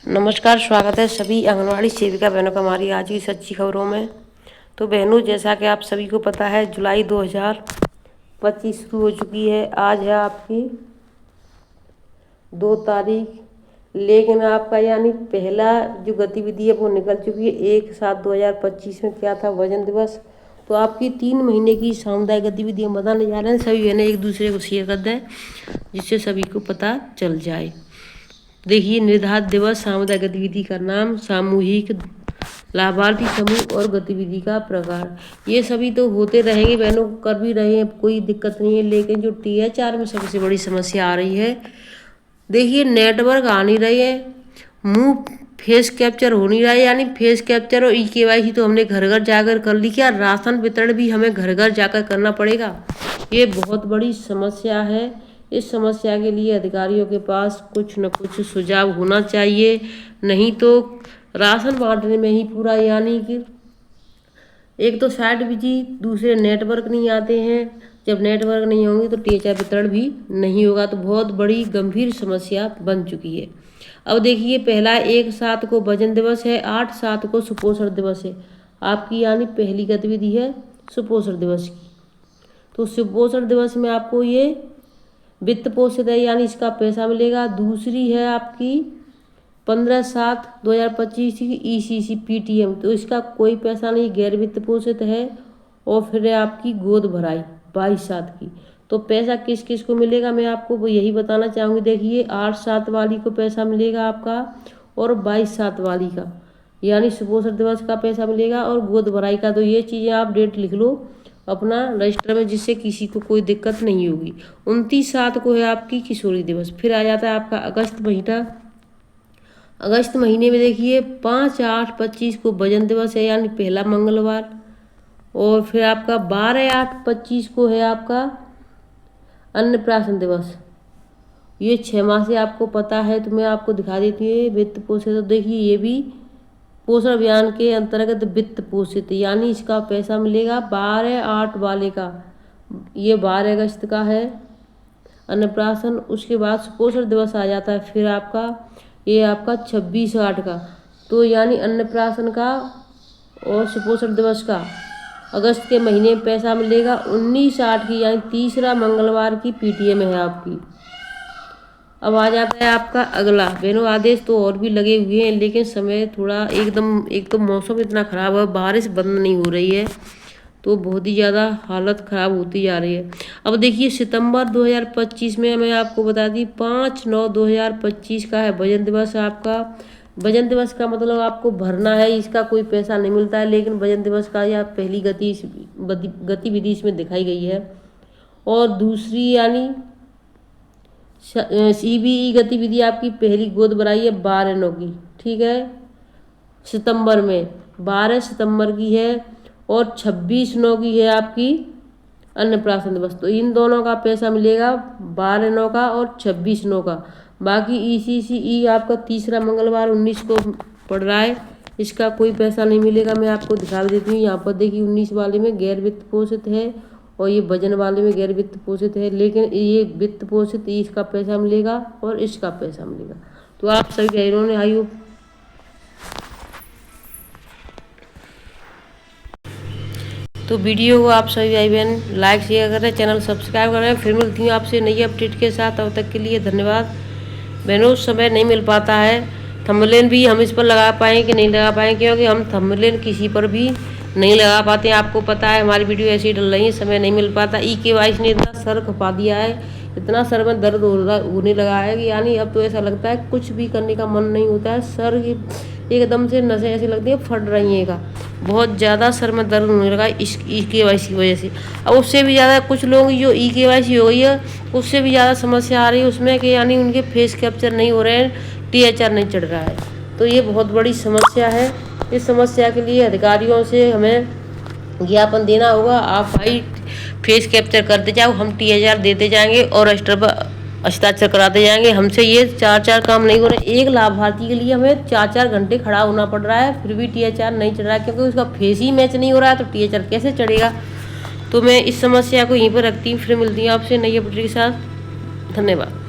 नमस्कार, स्वागत है सभी आंगनवाड़ी सेविका बहनों का हमारी आज की सच्ची खबरों में। तो बहनों, जैसा कि आप सभी को पता है, जुलाई 2025 शुरू हो चुकी है। आज है आपकी 2 तारीख, लेकिन आपका यानी पहला जो गतिविधि है वो निकल चुकी है। 1/7/2025 में क्या था? वजन दिवस। तो आपकी 3 महीने की सामुदायिक गतिविधियाँ बताने जा रहे हैं। सभी बहनें एक दूसरे को शेयर कर दें जिससे सभी को पता चल जाए। देखिए, निर्धारित दिवस, सामुदायिक गतिविधि का नाम, सामूहिक, लाभार्थी समूह और गतिविधि का प्रकार। ये सभी तो होते रहेंगे बहनों, कर भी रहे हैं, कोई दिक्कत नहीं है। लेकिन जो THR में सबसे बड़ी समस्या आ रही है, देखिए नेटवर्क आ नहीं रहे हैं, मुंह फेस कैप्चर हो नहीं रहा है। यानी फेस कैप्चर और EKYC तो हमने घर घर जाकर कर ली, क्या राशन वितरण भी हमें घर घर जाकर करना पड़ेगा? ये बहुत बड़ी समस्या है। इस समस्या के लिए अधिकारियों के पास कुछ न कुछ सुझाव होना चाहिए, नहीं तो राशन बांटने में ही पूरा, यानी कि एक तो साइट बिजी, दूसरे नेटवर्क नहीं आते हैं। जब नेटवर्क नहीं होंगे तो THR वितरण भी नहीं होगा। तो बहुत बड़ी गंभीर समस्या बन चुकी है। अब देखिए, पहला 1/7 को वजन दिवस है, 8/7 को सुपोषण दिवस है आपकी, यानी पहली गतिविधि है सुपोषण दिवस की। तो सुपोषण दिवस में आपको ये वित्त पोषित है, यानी इसका पैसा मिलेगा। दूसरी है आपकी 15/7/2025 की ECC PTM, तो इसका कोई पैसा नहीं, गैर वित्त पोषित है। और फिर है आपकी गोद भराई 22/7 की। तो पैसा किस किस को मिलेगा मैं आपको वो यही बताना चाहूँगी। देखिए, 8/7 वाली को पैसा मिलेगा आपका, और 22/7 वाली का, यानी सुपोषण दिवस का पैसा मिलेगा, और गोद भराई का। तो ये चीज़ें आप डेट लिख लो अपना रजिस्टर में, जिससे किसी को कोई दिक्कत नहीं होगी। 29/7 को है आपकी किशोरी दिवस। फिर आ जाता है आपका अगस्त महीना। अगस्त महीने में देखिए 5/8/25 को वजन दिवस है, यानी पहला मंगलवार। और फिर आपका 12/8/25 को है आपका अन्नप्राशन दिवस। ये 6 माह से आपको पता है, तो मैं आपको दिखा देती हूँ वित्त पोषित। तो देखिए, ये भी पोषण अभियान के अंतर्गत वित्त पोषित, यानी इसका पैसा मिलेगा 12/8 वाले का। ये 12 अगस्त का है अन्नप्राशन। उसके बाद सुपोषण दिवस आ जाता है फिर आपका, ये आपका 26/8 का। तो यानी अन्नप्राशन का और सुपोषण दिवस का अगस्त के महीने में पैसा मिलेगा। 19/8 की, यानी तीसरा मंगलवार की PTM है आपकी। अब आ जाता है आपका अगला। बहनों, आदेश तो और भी लगे हुए हैं, लेकिन समय थोड़ा एकदम, एक तो मौसम इतना ख़राब है, बारिश बंद नहीं हो रही है, तो बहुत ही ज़्यादा हालत ख़राब होती जा रही है। अब देखिए, सितंबर 2025 में मैं आपको बता दी 5/9/2025 का है वजन दिवस आपका। वजन दिवस का मतलब आपको भरना है, इसका कोई पैसा नहीं मिलता है, लेकिन वजन दिवस का यह पहली गतिविधि इसमें दिखाई गई है। और दूसरी यानी CBE गतिविधि आपकी पहली गोद भराई है 12/9 की, ठीक है, सितंबर में 12 सितंबर की है। और 26/9 की है आपकी अन्नप्राशन दिवस। तो इन दोनों का पैसा मिलेगा 12/9 का और 26/9 का। बाकी ECCE आपका तीसरा मंगलवार 19 को पड़ रहा है, इसका कोई पैसा नहीं मिलेगा। मैं आपको दिखा देती हूँ। यहाँ पर देखिए, 19 वाले में गैर वित्त पोषित है, और ये वजन वाले में गैर वित्त पोषित है, लेकिन ये वित्त पोषित इसका पैसा मिलेगा और इसका पैसा मिलेगा। तो आप सभी बहनों ने, आई होप तो वीडियो को आप सभी भाई बहन लाइक शेयर करें, चैनल सब्सक्राइब करें। फिर मिलती हूँ आपसे नई अपडेट के साथ, तब तक के लिए धन्यवाद। बहनों, समय नहीं मिल पाता है, थंबनेल भी हम इस पर लगा पाएँ कि नहीं लगा पाएँ, क्योंकि हम थंबनेल किसी पर भी नहीं लगा पाते हैं। आपको पता है हमारी वीडियो ऐसी डल रही है, समय नहीं मिल पाता। EKYC ने इतना सर खपा दिया है, इतना सर में दर्द होने लगा है कि यानी अब तो ऐसा लगता है कुछ भी करने का मन नहीं होता है। सर की एकदम से नसें ऐसी लगती है फट रही हैं का, बहुत ज़्यादा सर में दर्द होने लगा इस EKYC की वजह से। अब उससे भी ज़्यादा कुछ लोग जो EKYC हो गई है, उससे भी ज़्यादा समस्या आ रही है उसमें कि यानी उनके फेस कैप्चर नहीं हो रहे हैं, THR नहीं चढ़ रहा है। तो ये बहुत बड़ी समस्या है। इस समस्या के लिए अधिकारियों से हमें ज्ञापन देना होगा। आप भाई फेस कैप्चर करते जाओ, हम THR देते जाएंगे और रजिस्टर पर हस्ताक्षर कराते जाएंगे। हमसे ये 4 काम नहीं हो रहे। एक लाभार्थी के लिए हमें 4 घंटे खड़ा होना पड़ रहा है, फिर भी THR नहीं चढ़ रहा है, क्योंकि उसका फेस ही मैच नहीं हो रहा है, तो THR कैसे चढ़ेगा? तो मैं इस समस्या को यहीं पर रखती हूँ। फिर मिलती हूँ आपसे नई अपडेट के साथ। धन्यवाद।